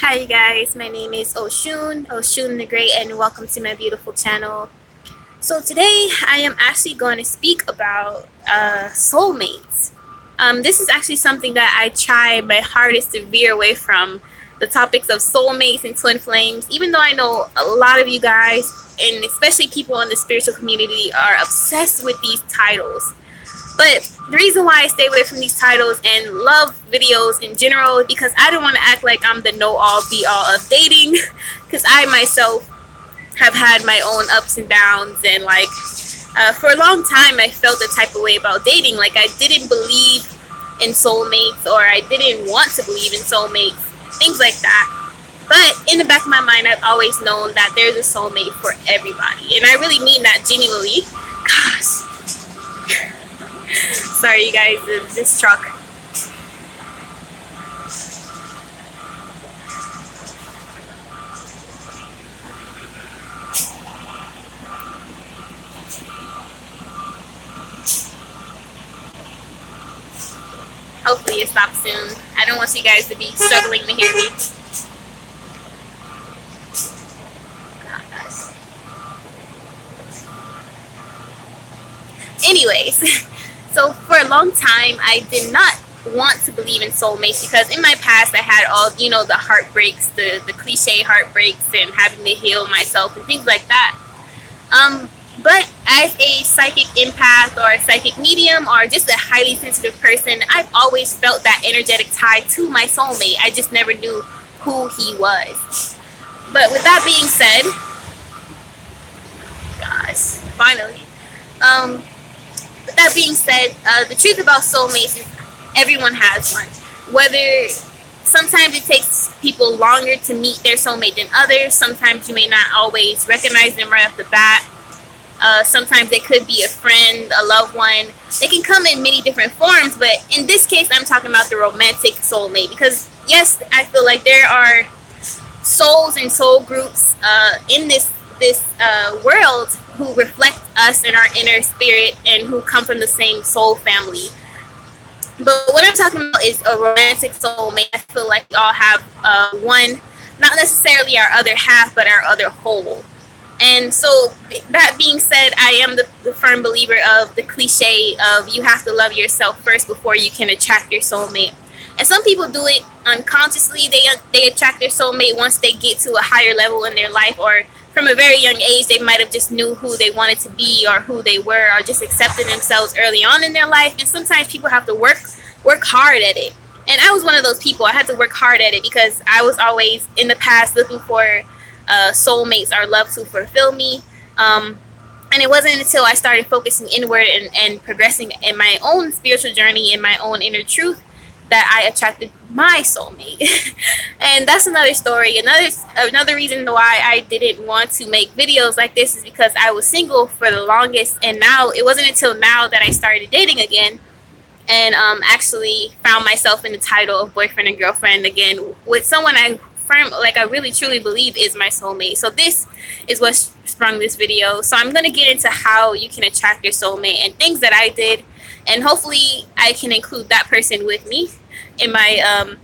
Hi you guys, my name is Oshun the Great, and welcome to my beautiful channel. So today I am actually going to speak about soulmates. This is actually something that I try my hardest to veer away from, the topics of soulmates and twin flames, even though I know a lot of you guys, and especially people in the spiritual community, are obsessed with these titles. But the reason why I stay away from these titles and love videos in general is because I don't want to act like I'm the know-all, be-all of dating. Because I myself have had my own ups and downs, and for a long time I felt the type of way about dating. Like, I didn't believe in soulmates, or I didn't want to believe in soulmates, things like that. But in the back of my mind, I've always known that there's a soulmate for everybody, and I really mean that genuinely. Gosh. Sorry you guys, this truck. Hopefully it stops soon. I don't want you guys to be struggling to hear me. Anyways, so for a long time I did not want to believe in soulmates, because in my past I had all, the heartbreaks, the cliche heartbreaks, and having to heal myself and things like that. But as a psychic empath, or a psychic medium, or just a highly sensitive person, I've always felt that energetic tie to my soulmate. I just never knew who he was. But with that being said, gosh, finally. With that being said, the truth about soulmates is everyone has one. Whether sometimes it takes people longer to meet their soulmate than others. Sometimes you may not always recognize them right off the bat. Sometimes they could be a friend, a loved one. They can come in many different forms, but in this case, I'm talking about the romantic soulmate, because yes, I feel like there are souls and soul groups in this world who reflect us and our inner spirit, and who come from the same soul family. But what I'm talking about is a romantic soulmate. I feel like we all have one, not necessarily our other half, but our other whole. And so, that being said, I am the firm believer of the cliche of you have to love yourself first before you can attract your soulmate. And some people do it unconsciously. They attract their soulmate once they get to a higher level in their life, or from a very young age, they might have just knew who they wanted to be, or who they were, or just accepted themselves early on in their life. And sometimes people have to work hard at it. And I was one of those people. I had to work hard at it, because I was always in the past looking for soulmates or love to fulfill me. And it wasn't until I started focusing inward and progressing in my own spiritual journey, in my own inner truth, that I attracted my soulmate. And that's another story. Another reason why I didn't want to make videos like this is because I was single for the longest, and now it wasn't until now that I started dating again, and actually found myself in the title of boyfriend and girlfriend again with someone I really truly believe is my soulmate. So this is what sprung this video. So I'm going to get into how you can attract your soulmate and things that I did, and hopefully I can include that person with me in my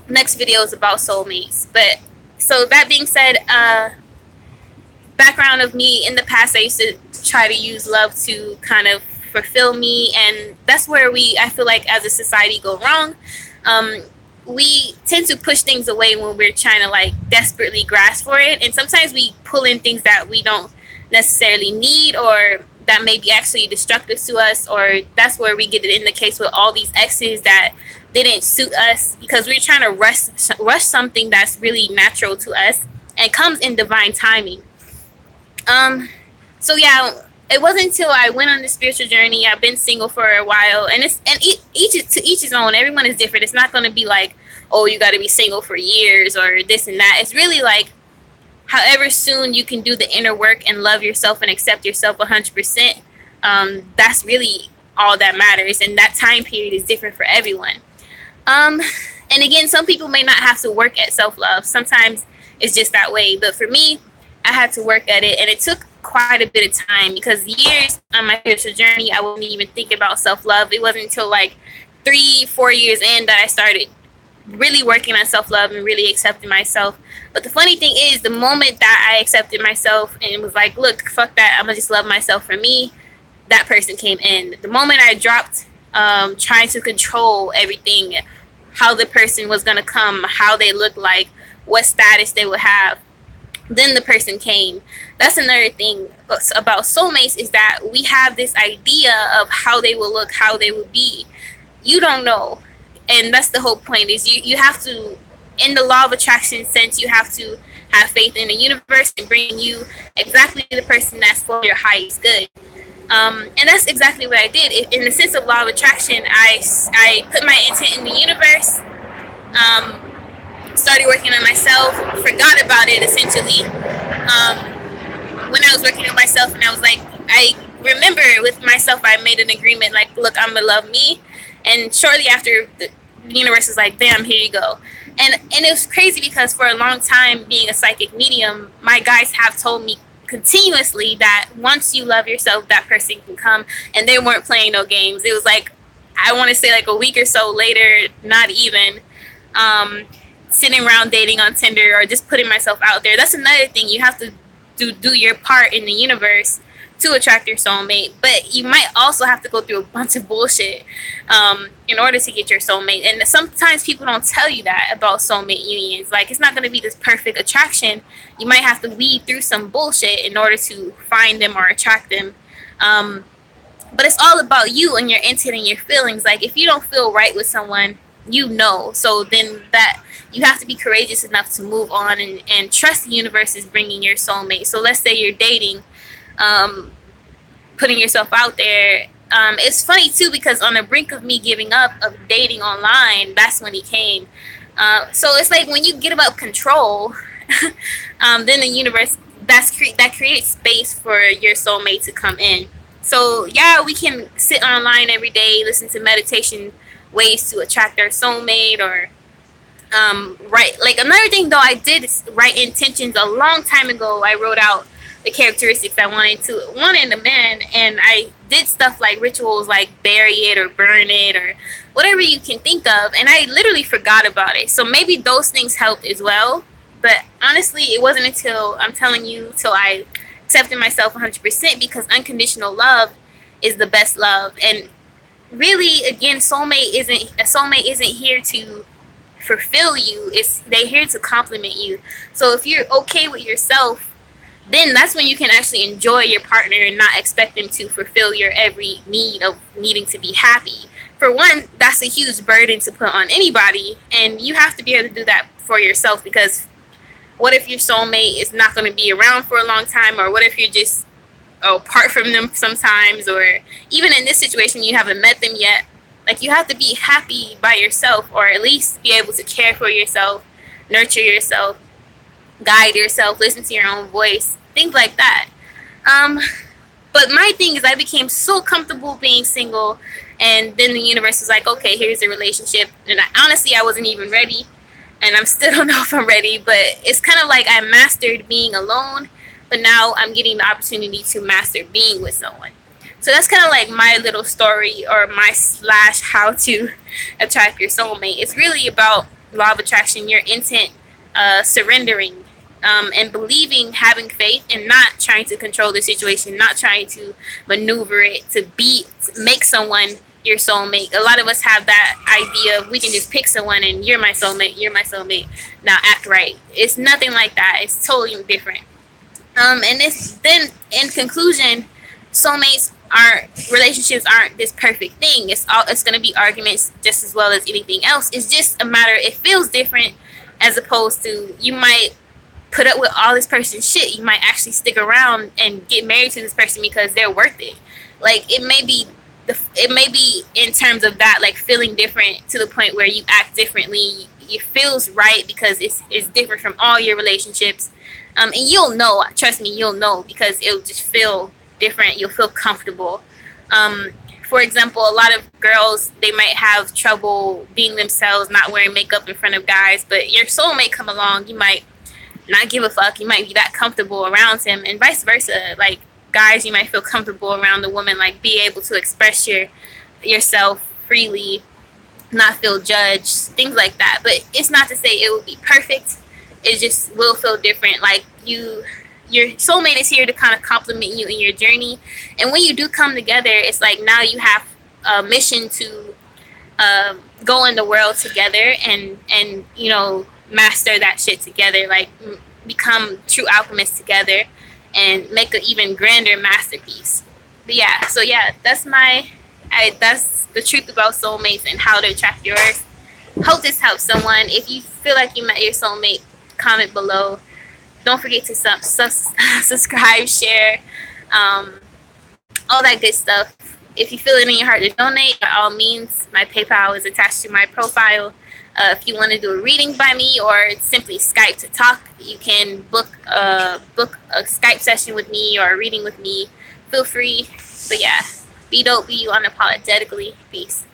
next videos about soulmates. But so that being said, background of me: in the past I used to try to use love to kind of fulfill me, and that's where I feel like as a society go wrong. We tend to push things away when we're trying to desperately grasp for it, and sometimes we pull in things that we don't necessarily need, or that may be actually destructive to us. Or that's where we get it in the case with all these exes that didn't suit us, because we're trying to rush something that's really natural to us and comes in divine timing. So yeah, it wasn't until I went on the spiritual journey. I've been single for a while, and each his own. Everyone is different. It's not going to be like, oh, you got to be single for years or this and that. It's really like, however soon you can do the inner work and love yourself and accept yourself 100%. That's really all that matters, and that time period is different for everyone. And again, some people may not have to work at self-love. Sometimes it's just that way. But for me, I had to work at it, and it took quite a bit of time, because years on my spiritual journey, I wouldn't even think about self-love. It wasn't until 3-4 years in that I started really working on self-love and really accepting myself. But the funny thing is, the moment that I accepted myself and was like, look, fuck that, I'm gonna just love myself for me, that person came in. The moment I dropped trying to control everything, how the person was gonna come, how they looked like, what status they would have, then the person came. That's another thing about soulmates, is that we have this idea of how they will look, how they will be. You don't know. And that's the whole point, is you have to, in the law of attraction sense, you have to have faith in the universe and bring you exactly the person that's for your highest good. And that's exactly what I did. In the sense of law of attraction, I put my intent in the universe, started working on myself, forgot about it essentially. When I was working on myself, and I was like, I remember with myself, I made an agreement, like, look, I'm gonna love me. And shortly after, the universe was like, damn, here you go. And it was crazy, because for a long time, being a psychic medium, my guys have told me continuously that once you love yourself, that person can come. And they weren't playing no games. It was like, I want to say like a week or so later, not even, sitting around dating on Tinder or just putting myself out there. That's another thing. You have to do your part in the universe to attract your soulmate, but you might also have to go through a bunch of bullshit in order to get your soulmate. And sometimes people don't tell you that about soulmate unions. Like, it's not going to be this perfect attraction. You might have to weed through some bullshit in order to find them or attract them. But it's all about you and your intent and your feelings. Like, if you don't feel right with someone, you know. So then that you have to be courageous enough to move on and trust the universe is bringing your soulmate. So let's say you're dating, putting yourself out there. It's funny too, because on the brink of me giving up of dating online, that's when he came. So it's like when you give up control, then the universe that creates space for your soulmate to come in. So yeah, we can sit online every day, listen to meditation ways to attract our soulmate, or write. Like, another thing though, I did write intentions a long time ago. I wrote out the characteristics I wanted in a man, and I did stuff like rituals, like bury it or burn it or whatever you can think of, and I literally forgot about it. So maybe those things helped as well. But honestly, it wasn't until, I'm telling you, till I accepted myself 100%, because unconditional love is the best love. And really, again, soulmate isn't here to fulfill you. They're here to compliment you. So if you're okay with yourself, then that's when you can actually enjoy your partner and not expect them to fulfill your every need of needing to be happy. For one, that's a huge burden to put on anybody, and you have to be able to do that for yourself, because what if your soulmate is not going to be around for a long time, or what if you're just apart from them sometimes, or even in this situation you haven't met them yet. Like, you have to be happy by yourself, or at least be able to care for yourself, nurture yourself, guide yourself, listen to your own voice, things like that. But my thing is, I became so comfortable being single, and then the universe was like, okay, here's a relationship. And honestly, I wasn't even ready, and I still don't know if I'm ready, but it's kind of like I mastered being alone, but now I'm getting the opportunity to master being with someone. So that's kind of like my little story, or my / how to attract your soulmate. It's really about law of attraction, your intent, surrendering, and believing, having faith, and not trying to control the situation, not trying to maneuver it to make someone your soulmate. A lot of us have that idea of we can just pick someone and you're my soulmate, now act right. It's nothing like that. It's totally different. And it's then, in conclusion, relationships aren't this perfect thing. It's going to be arguments just as well as anything else. It's just a matter, it feels different, as opposed to, you might put up with all this person's shit. You might actually stick around and get married to this person because they're worth it. Like, it may be in terms of that, like, feeling different to the point where you act differently. It feels right because it's different from all your relationships. And you'll know, trust me, you'll know, because it'll just feel different. You'll feel comfortable. For example, a lot of girls, they might have trouble being themselves, not wearing makeup in front of guys, but your soulmate come along, you might not give a fuck. You might be that comfortable around him, and vice versa. Like, guys, you might feel comfortable around the woman, like, be able to express yourself freely. not feel judged, things like that. But it's not to say it will be perfect. It just will feel different. Like your soulmate is here to kind of compliment you in your journey, and when you do come together, it's like now you have a mission to go in the world together and you know, master that shit together, like become true alchemists together and make an even grander masterpiece. But yeah, so yeah, that's that's the truth about soulmates and how to attract yours. Hope this helps someone. If you feel like you met your soulmate, comment below. Don't forget to subscribe, share, all that good stuff. If you feel it in your heart to donate, by all means, my PayPal is attached to my profile. If you want to do a reading by me or simply Skype to talk, you can book a Skype session with me or a reading with me. Feel free. But yeah, be dope, be you unapologetically. Peace.